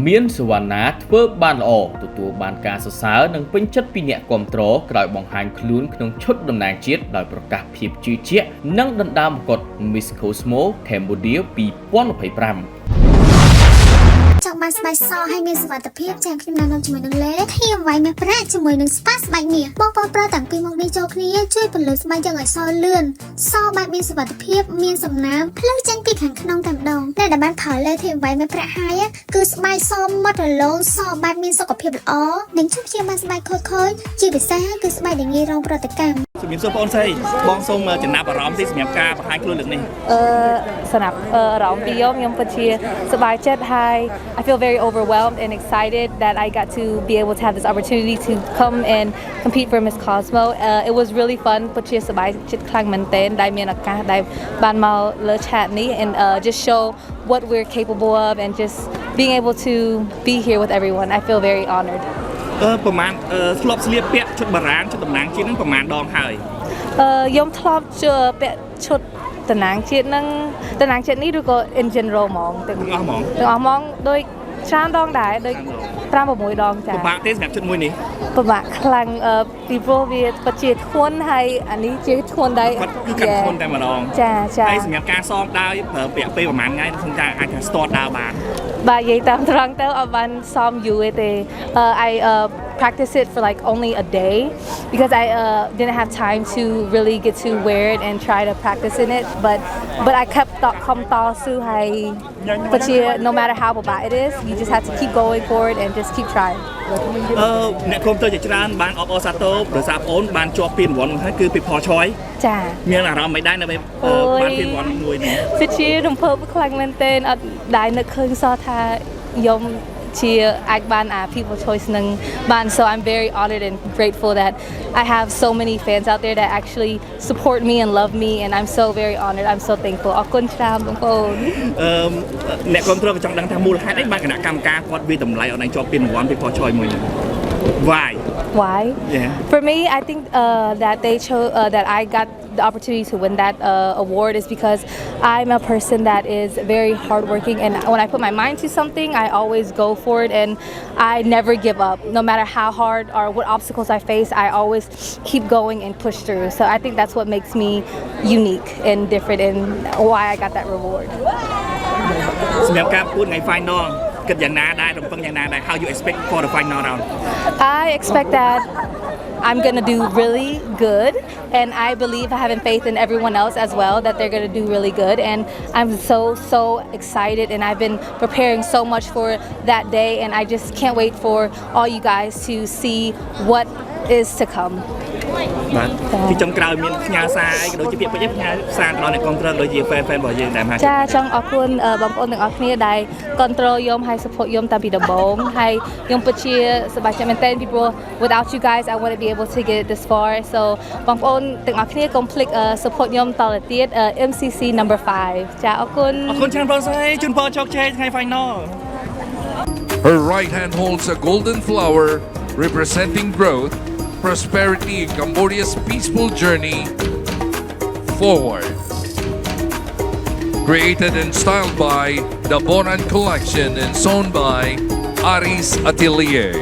មានសវណ្ណាធ្វើបានល្អទទួលបានការសរសើរនិងពេញចិត្តពីអ្នកគាំទ្រក្រោយបង្ហាញខ្លួនក្នុងឈុតតំណាងជាតិដោយប្រកាសភាពជឿជាក់និងដណ្ដើមមកុដ Miss Cosmo Cambodia 2025ចង់បានស្បែកសឲ្យមានសុវត្ថិភាពចាំខ្ញុំនាំជាមួយនឹងលេខ្ញុំវាយមេប្រាក់ជាមួយនឹងស្ប៉ាស្បែកមាសបងប្អូនប្រើតាំងពីមុខនេះចូលគ្នាជួយពន្លឺស្បែកយ៉ាងឲ្យសលឿនសបែបមានសុវត្ថិភាពមានសំណើមភ្លឺចេញពីខាងក្នុងតែម្ដងដែលបានផលលេខ្ញុំវាយមេប្រាក់ហើយគឺស្បែកសមាត់រលោងសបែបមានសុខភាពល្អនិងជួយព្យាបាលស្បែកខូចជាពិសេសគឺស្បែកដែលងាយរងប្រតិកម្មជំរាបសួរបងស្រីបងសូមចំណាប់អារម្មណ៍ទីសម្រាប់ការបង្ហាញខ្លួនលើកនេះសម្រាប់អារម្មណ៍ពីខ្ញុំពិតជាសប្បាយចិត្តហើយ I feel very overwhelmed and excited that I got to be able to have this opportunity to come and compete for Miss Cosmo. It was really fun ពិតជាសប្បាយចិត្តខ្លាំងមែនទែនដែលមានឱកាសដែលបានមកលើ chat នេះ and just show what we're capable of and just being able to be here with everyone. I feel very honored. ប្រហែលធ្លាប់ស្លៀកពាក់ឈុតបារាំងឈុតតំណាងជាតិហ្នឹងប្រហែលដងហើយខ្ញុំធ្លាប់ពាក់ឈុតតំណាងជាតិហ្នឹងតំណាងជាតិនេះឬក៏ in general ហ្មងទាំងអស់ហ្មងដូចច្រើនដងដែរដូច5-6 ដងចា៎ពិបាកទេសម្រាប់ឈុតមួយនេះពិបាកខ្លាំងពីព្រោះវាពិតជាធ្ងន់ហើយអានេះជាធ្ងន់ដែរគាត់គឺកាត់ធ្ងន់តែម្ដងចាហើយសម្រាប់ការซ้อมដើរប្រើពាក់ពេលប្រហែលថ្ងៃខ្ញុំថាអាចថា start ដើរបានបាទនិយាយតាមត្រង់ទៅអត់បានซ้อมយូរទេ I practice it for like only a day because I didn't have time to really get to wear it and try to practice in it but I kept ខំតស៊ូហើយពិតជា no matter how bad it is you just have to keep going forward and just keep trying អ្នកគ្រប់ទៅជាច្រើនបានអបអរសាទរដោយសារបងអូនបានជាប់ពានរង្វាន់ហើយគឺពីផលឆយចាមានអារម្មណ៍មិនដែរនៅបានពានរង្វាន់មួយនេះពិតជារំភើបខ្លាំងមែនទែនអត់ដែលនឹកឃើញសោះថាខ្ញុំជាអាចបានអា people choice នឹងបាន so I'm very honored and grateful that I have so many fans out there that actually support me and love me and I'm so very honored I'm so thankful អរគុណច្រើនបងប្អូនអ្នកគ្រប់គ្រងក៏ចង់ដឹងថាមូលហេតុអីបានគណៈកម្មការគាត់វាតម្លៃឲ្យឯងជាប់ពានរង្វាន់ពីផលឆយមួយនេះWhy? Yeah. For me, I think that they chose that I got the opportunity to win that award is because I'm a person that is very hardworking, and when I put my mind to something, I always go for it, and I never give up. No matter how hard or what obstacles I face, I always keep going and push through. So I think that's what makes me unique and different, and why I got that reward. សម្រាប់ការប្រកួតថ្ងៃ final គិតយ៉ាងណាដែររំពឹងយ៉ាងណាដែរ How you expect for the final round I expect that I'm going to do really good and I believe I have faith in everyone else as well that they're going to do really good and I'm so excited and I've been preparing so much for that day and I just can't wait for all you guys to see what is to come បាទពីចុងក្រោយមានផ្ញើសារអីក៏ដូចជាពាក្យពេចន៍ផ្ញើសារដល់អ្នកគ្រប់គ្រងដូចជា fan របស់យើងដែរបាទចាចង់អរគុណបងប្អូនទាំងអស់គ្នាដែលគ្រប់គ្រងខ្ញុំហើយ support ខ្ញុំតាំងពីដំបូងហើយខ្ញុំពិតជាសប្បាយចិត្តមែនទែនពីព្រោះ without you guys I wouldn't be able to get this far so បងប្អូនទាំងអស់គ្នាកុំភ្លេច support ខ្ញុំតទៅទៀត MCC number 5ចាអរគុណច្រើនបងស្រីជូនពរជោគជ័យថ្ងៃ final Her right hand holds a golden flower representing growth prosperity in Cambodia's peaceful journey forward. Created and styled by the Bonan Collection and sewn by Aris Atelier.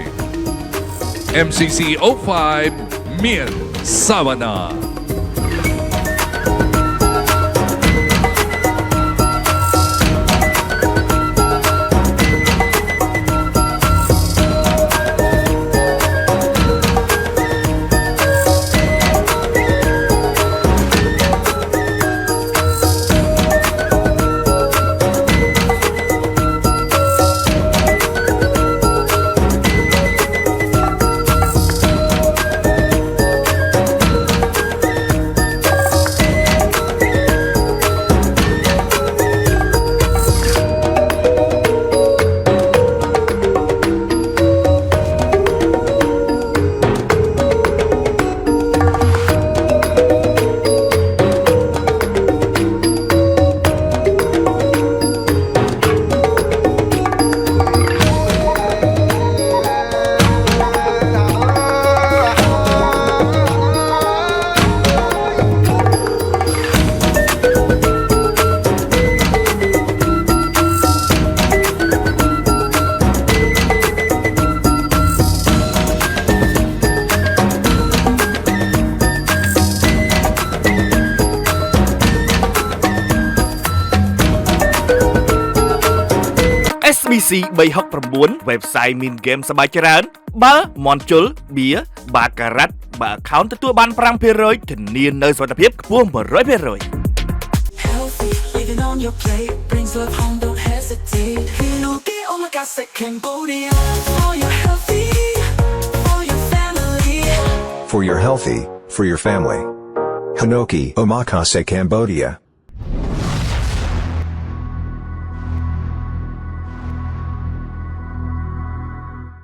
MCC 05 Min Savana. SBC 369 website មាន game សប្បាយច្រើនបើមន់ជុលបៀបាការ៉ាត់បើ account ទទួលបាន 5% ធានានៅសុវត្ថិភាពខ្ពស់ 100%Healthy, living on your plate brings love home, don't hesitate. Hinoki omakase Cambodia for your healthy, for your family. For your healthy, for your family. Hinoki Omakase Cambodia.